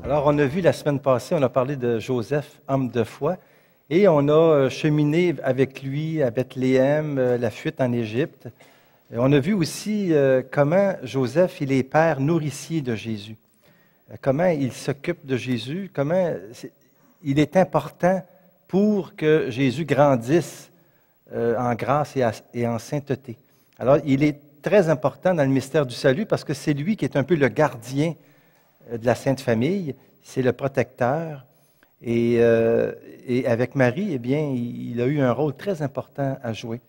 Alors, on a vu la semaine passée, on a parlé de Joseph, homme de foi, et on a cheminé avec lui à Bethléem, la fuite en Égypte. Et on a vu aussi comment Joseph, il est père nourricier de Jésus, comment il s'occupe de Jésus, comment il est important pour que Jésus grandisse en grâce et en sainteté. Alors, il est très important dans le mystère du salut parce que c'est lui qui est un peu le gardien de la Sainte Famille, c'est le protecteur. Et avec Marie, eh bien, il a eu un rôle très important à jouer,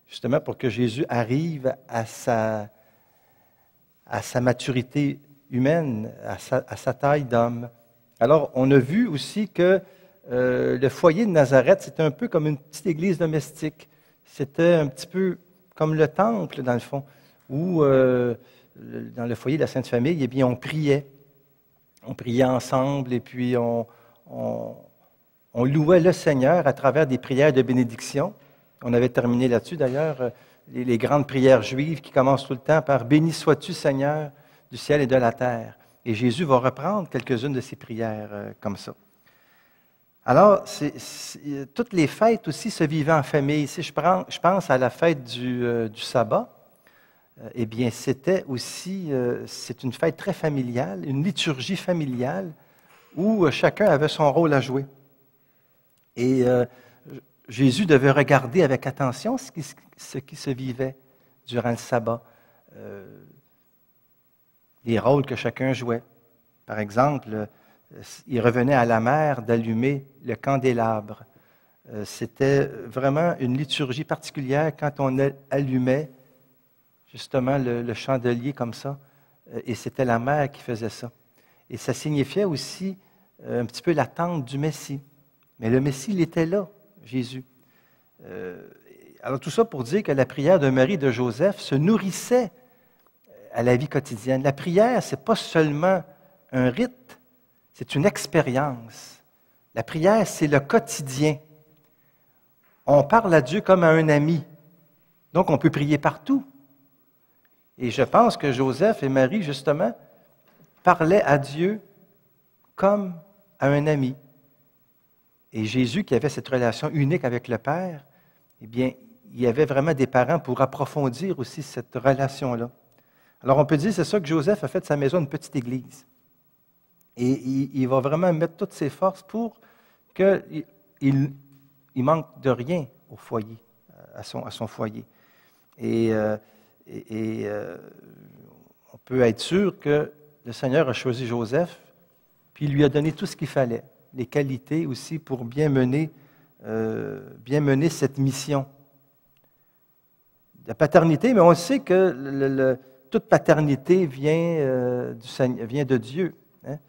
justement pour que Jésus arrive à sa maturité humaine, à sa taille d'homme. Alors, on a vu aussi que le foyer de Nazareth, c'était un peu comme une petite église domestique. C'était un petit peu comme le temple, dans le fond, où, dans le foyer de la Sainte Famille, eh bien, on priait. On priait ensemble et puis on louait le Seigneur à travers des prières de bénédiction. On avait terminé là-dessus, d'ailleurs, les grandes prières juives qui commencent tout le temps par « Béni sois-tu, Seigneur, du ciel et de la terre ». Et Jésus va reprendre quelques-unes de ces prières comme ça. Alors, toutes les fêtes aussi se vivaient en famille. Si je pense à la fête du sabbat, eh bien, c'était aussi, c'est une fête très familiale, une liturgie familiale où chacun avait son rôle à jouer. Et Jésus devait regarder avec attention ce qui se vivait durant le sabbat, les rôles que chacun jouait. Par exemple, il revenait à la mère d'allumer le candélabre. C'était vraiment une liturgie particulière quand on allumait justement le chandelier comme ça, et c'était la mère qui faisait ça. Et ça signifiait aussi un petit peu l'attente du Messie. Mais le Messie, il était là, Jésus. Alors tout ça pour dire que la prière de Marie et de Joseph se nourrissait à la vie quotidienne. La prière, ce n'est pas seulement un rite, c'est une expérience. La prière, c'est le quotidien. On parle à Dieu comme à un ami. Donc on peut prier partout. Et je pense que Joseph et Marie, justement, parlaient à Dieu comme à un ami. Et Jésus, qui avait cette relation unique avec le Père, eh bien, il y avait vraiment des parents pour approfondir aussi cette relation-là. Alors, on peut dire, c'est ça que Joseph a fait de sa maison une petite église. Et il va vraiment mettre toutes ses forces pour qu'il ne manque de rien au foyer, à son foyer. Et on peut être sûr que le Seigneur a choisi Joseph, puis il lui a donné tout ce qu'il fallait, les qualités aussi pour bien mener cette mission. La paternité, mais on sait que toute paternité vient de Dieu, hein,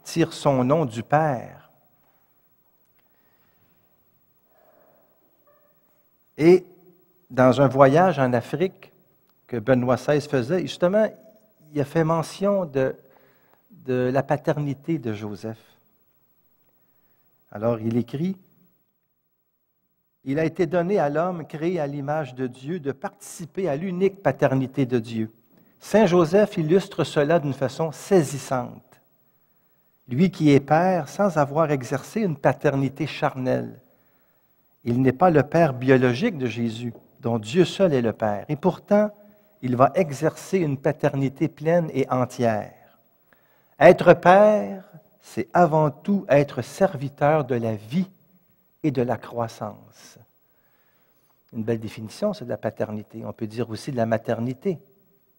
tire son nom du Père. Et dans un voyage en Afrique que Benoît XVI faisait, justement, il a fait mention de la paternité de Joseph. Alors, il écrit, « Il a été donné à l'homme créé à l'image de Dieu de participer à l'unique paternité de Dieu. Saint Joseph illustre cela d'une façon saisissante. Lui qui est père sans avoir exercé une paternité charnelle. Il n'est pas le père biologique de Jésus, dont Dieu seul est le Père. Et pourtant, il va exercer une paternité pleine et entière. Être père, c'est avant tout être serviteur de la vie et de la croissance. Une belle définition, c'est de la paternité. On peut dire aussi de la maternité.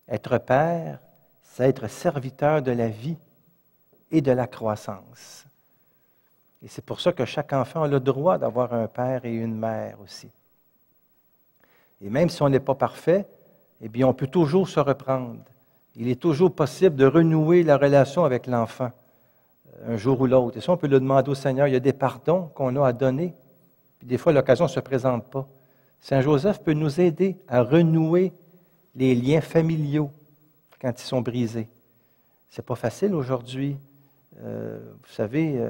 Être père, c'est être serviteur de la vie et de la croissance. Et c'est pour ça que chaque enfant a le droit d'avoir un père et une mère aussi. Et même si on n'est pas parfait, eh bien, on peut toujours se reprendre. Il est toujours possible de renouer la relation avec l'enfant, un jour ou l'autre. Et ça, on peut le demander au Seigneur. Il y a des pardons qu'on a à donner. Puis des fois, l'occasion ne se présente pas. Saint Joseph peut nous aider à renouer les liens familiaux quand ils sont brisés. C'est pas facile aujourd'hui. Vous savez,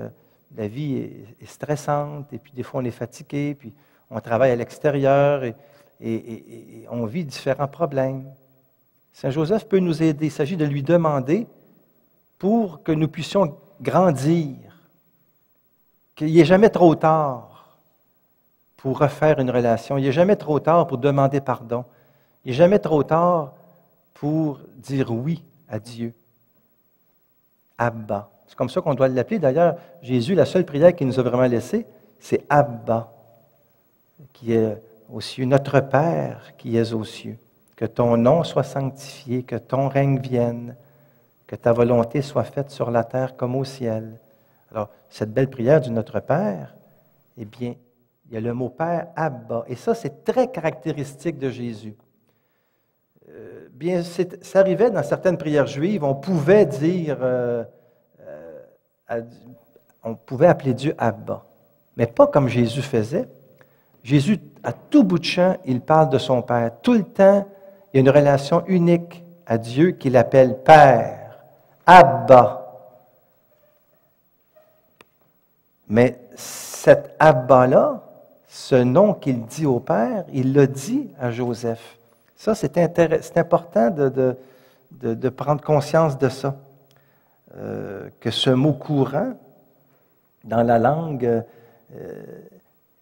la vie est stressante, et puis des fois, on est fatigué, puis on travaille à l'extérieur, et on vit différents problèmes. Saint Joseph peut nous aider. Il s'agit de lui demander pour que nous puissions grandir, qu'il n'est jamais trop tard pour refaire une relation, il n'est jamais trop tard pour demander pardon, il n'est jamais trop tard pour dire oui à Dieu. Abba. C'est comme ça qu'on doit l'appeler. D'ailleurs, Jésus, la seule prière qu'il nous a vraiment laissée, c'est Abba, qui est aux cieux, notre Père qui es aux cieux. Que ton nom soit sanctifié, que ton règne vienne, que ta volonté soit faite sur la terre comme au ciel. Alors, cette belle prière du Notre Père, eh bien, il y a le mot Père, Abba. Et ça, c'est très caractéristique de Jésus. Bien, ça arrivait dans certaines prières juives, on pouvait dire, on pouvait appeler Dieu Abba, mais pas comme Jésus faisait. Jésus, à tout bout de champ, il parle de son Père. Tout le temps, il y a une relation unique à Dieu qu'il appelle Père, Abba. Mais cet Abba-là, ce nom qu'il dit au Père, il l'a dit à Joseph. Ça, c'est important de prendre conscience de ça. Que ce mot courant dans la langue,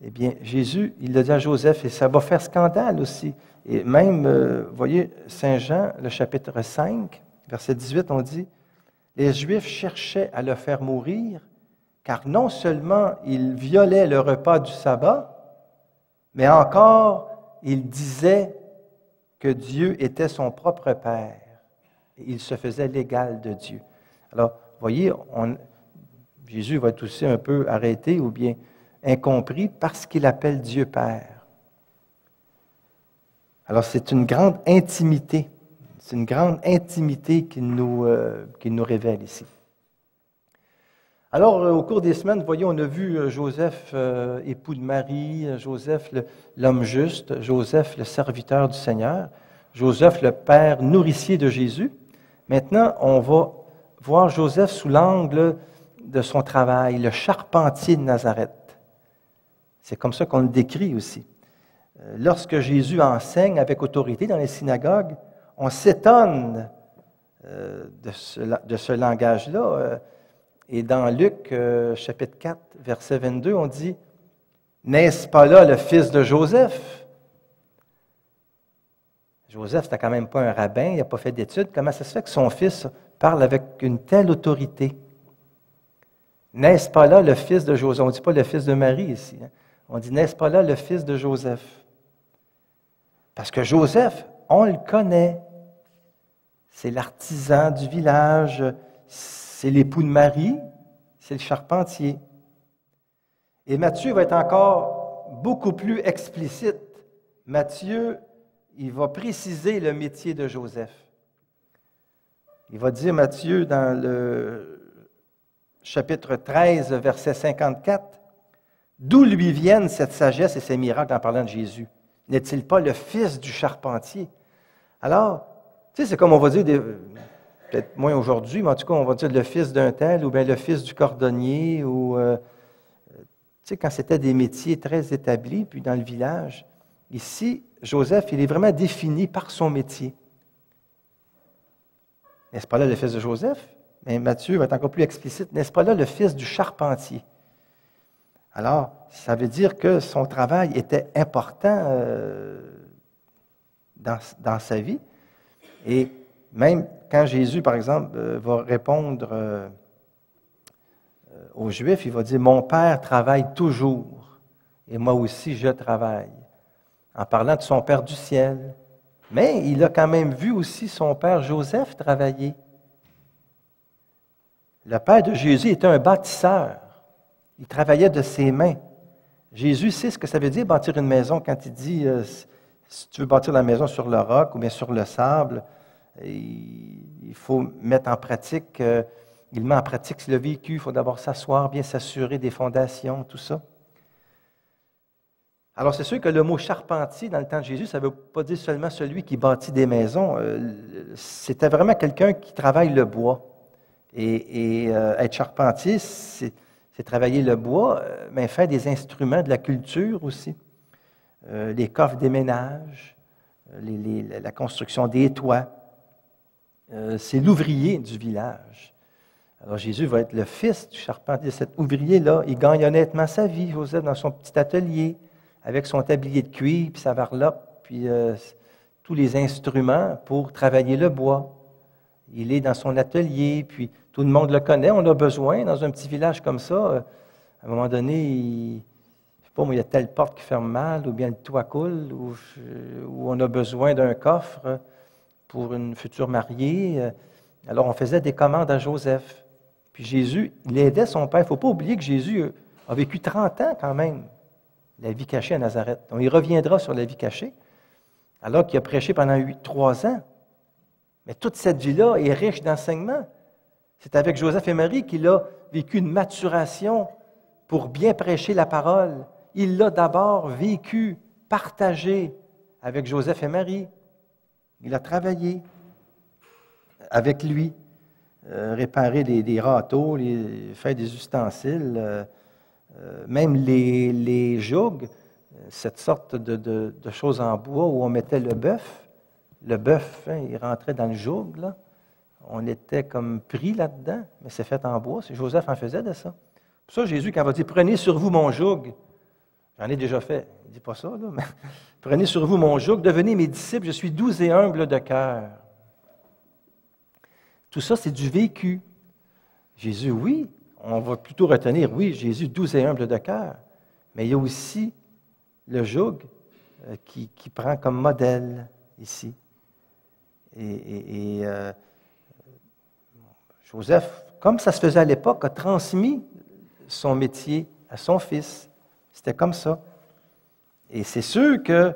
eh bien, Jésus, il l'a dit à Joseph, et ça va faire scandale aussi. Et même, vous voyez, Saint Jean, le chapitre 5, verset 18, on dit, « Les Juifs cherchaient à le faire mourir, car non seulement il violait le repas du sabbat, mais encore, il disait que Dieu était son propre Père. Et il se faisait l'égal de Dieu. » Alors, vous voyez, Jésus va être aussi un peu arrêté ou bien incompris parce qu'il appelle Dieu Père. Alors, c'est une grande intimité. C'est une grande intimité qu'il nous révèle ici. Alors, au cours des semaines, vous voyez, on a vu Joseph, époux de Marie, Joseph, l'homme juste, Joseph, le serviteur du Seigneur, Joseph, le père nourricier de Jésus. Maintenant, on va voir Joseph sous l'angle de son travail, le charpentier de Nazareth. C'est comme ça qu'on le décrit aussi. Lorsque Jésus enseigne avec autorité dans les synagogues, on s'étonne de ce langage-là. Et dans Luc, chapitre 4, verset 22, on dit « N'est-ce pas là le fils de Joseph? » Joseph, c'était quand même pas un rabbin, il n'a pas fait d'études. Comment ça se fait que son fils parle avec une telle autorité? N'est-ce pas là le fils de Joseph? On ne dit pas le fils de Marie ici. Hein? On dit, n'est-ce pas là le fils de Joseph? Parce que Joseph, on le connaît. C'est l'artisan du village, c'est l'époux de Marie, c'est le charpentier. Et Matthieu va être encore beaucoup plus explicite. Matthieu, il va préciser le métier de Joseph. Il va dire, Matthieu, dans le chapitre 13, verset 54, « D'où lui viennent cette sagesse et ces miracles en parlant de Jésus? N'est-il pas le fils du charpentier? » Alors, tu sais, c'est comme on va dire, peut-être moins aujourd'hui, mais en tout cas, on va dire le fils d'un tel, ou bien le fils du cordonnier, ou, tu sais, quand c'était des métiers très établis, puis dans le village. Ici, Joseph, il est vraiment défini par son métier. N'est-ce pas là le fils de Joseph? Mais Matthieu va être encore plus explicite. N'est-ce pas là le fils du charpentier? Alors, ça veut dire que son travail était important dans sa vie. Et même quand Jésus, par exemple, va répondre aux Juifs, il va dire « Mon Père travaille toujours, et moi aussi je travaille », en parlant de son Père du ciel. Mais il a quand même vu aussi son père Joseph travailler. Le père de Jésus était un bâtisseur. Il travaillait de ses mains. Jésus sait ce que ça veut dire bâtir une maison quand il dit si tu veux bâtir la maison sur le roc ou bien sur le sable, il faut mettre en pratique, il met en pratique le vécu, il faut d'abord s'asseoir, bien s'assurer des fondations, tout ça. Alors, c'est sûr que le mot charpentier, dans le temps de Jésus, ça ne veut pas dire seulement celui qui bâtit des maisons. C'était vraiment quelqu'un qui travaille le bois. Et être charpentier, c'est travailler le bois, mais faire des instruments de la culture aussi. Les coffres des ménages, la construction des toits. C'est l'ouvrier du village. Alors Jésus va être le fils du charpentier. Cet ouvrier-là, il gagne honnêtement sa vie, Joseph, dans son petit atelier, avec son tablier de cuir, puis sa varlope, puis tous les instruments pour travailler le bois. Il est dans son atelier, puis tout le monde le connaît. On a besoin, dans un petit village comme ça, à un moment donné, je sais pas, il y a telle porte qui ferme mal, ou bien le toit coule, ou on a besoin d'un coffre pour une future mariée. Alors, on faisait des commandes à Joseph. Puis Jésus, il aidait son père. Il ne faut pas oublier que Jésus a vécu 30 ans quand même, la vie cachée à Nazareth. Donc, il reviendra sur la vie cachée, alors qu'il a prêché pendant 3 ans. Mais toute cette vie-là est riche d'enseignements. C'est avec Joseph et Marie qu'il a vécu une maturation pour bien prêcher la parole. Il l'a d'abord vécu, partagé avec Joseph et Marie. Il a travaillé avec lui, réparer des râteaux, faire des ustensiles, même les jougs, cette sorte de choses en bois où on mettait le bœuf. Le bœuf, il rentrait dans le joug, là. On était comme pris là-dedans, mais c'est fait en bois. Joseph en faisait de ça. Pour ça, Jésus, quand il va dire « Prenez sur vous mon joug », j'en ai déjà fait, il ne dit pas ça, là, mais « Prenez sur vous mon joug, devenez mes disciples, je suis doux et humble de cœur. » Tout ça, c'est du vécu. Jésus, oui, on va plutôt retenir, oui, Jésus doux et humble de cœur, mais il y a aussi le joug qui prend comme modèle ici. Joseph, comme ça se faisait à l'époque, a transmis son métier à son fils. C'était comme ça. Et c'est sûr que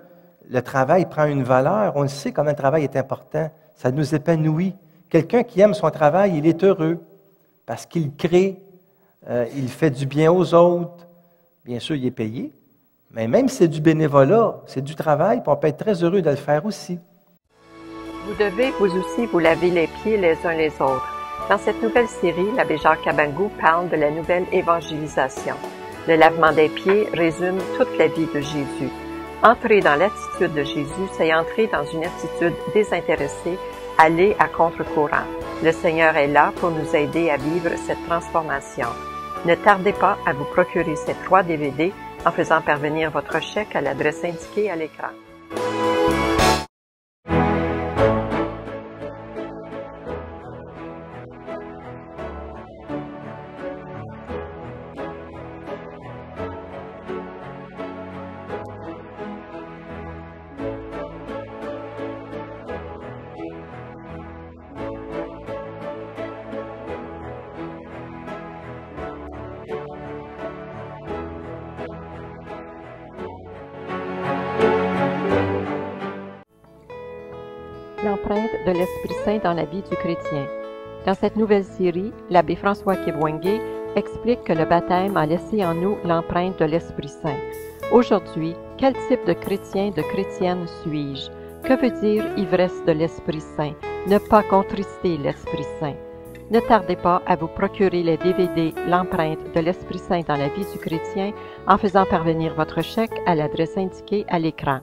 le travail prend une valeur. On le sait comment le travail est important. Ça nous épanouit. Quelqu'un qui aime son travail, il est heureux parce qu'il crée, il fait du bien aux autres. Bien sûr, il est payé. Mais même si c'est du bénévolat, c'est du travail, puis on peut être très heureux de le faire aussi. Vous devez vous aussi vous laver les pieds les uns les autres. Dans cette nouvelle série, l'abbé Jacques Cabangou parle de la nouvelle évangélisation. Le lavement des pieds résume toute la vie de Jésus. Entrer dans l'attitude de Jésus, c'est entrer dans une attitude désintéressée, aller à contre-courant. Le Seigneur est là pour nous aider à vivre cette transformation. Ne tardez pas à vous procurer ces 3 DVD en faisant parvenir votre chèque à l'adresse indiquée à l'écran. L'empreinte de l'Esprit Saint dans la vie du chrétien. Dans cette nouvelle série, l'abbé François Kibwenge explique que le baptême a laissé en nous l'empreinte de l'Esprit Saint. Aujourd'hui, quel type de chrétien, de chrétienne suis-je? Que veut dire ivresse de l'Esprit Saint? Ne pas contrister l'Esprit Saint. Ne tardez pas à vous procurer les DVD L'empreinte de l'Esprit Saint dans la vie du chrétien en faisant parvenir votre chèque à l'adresse indiquée à l'écran.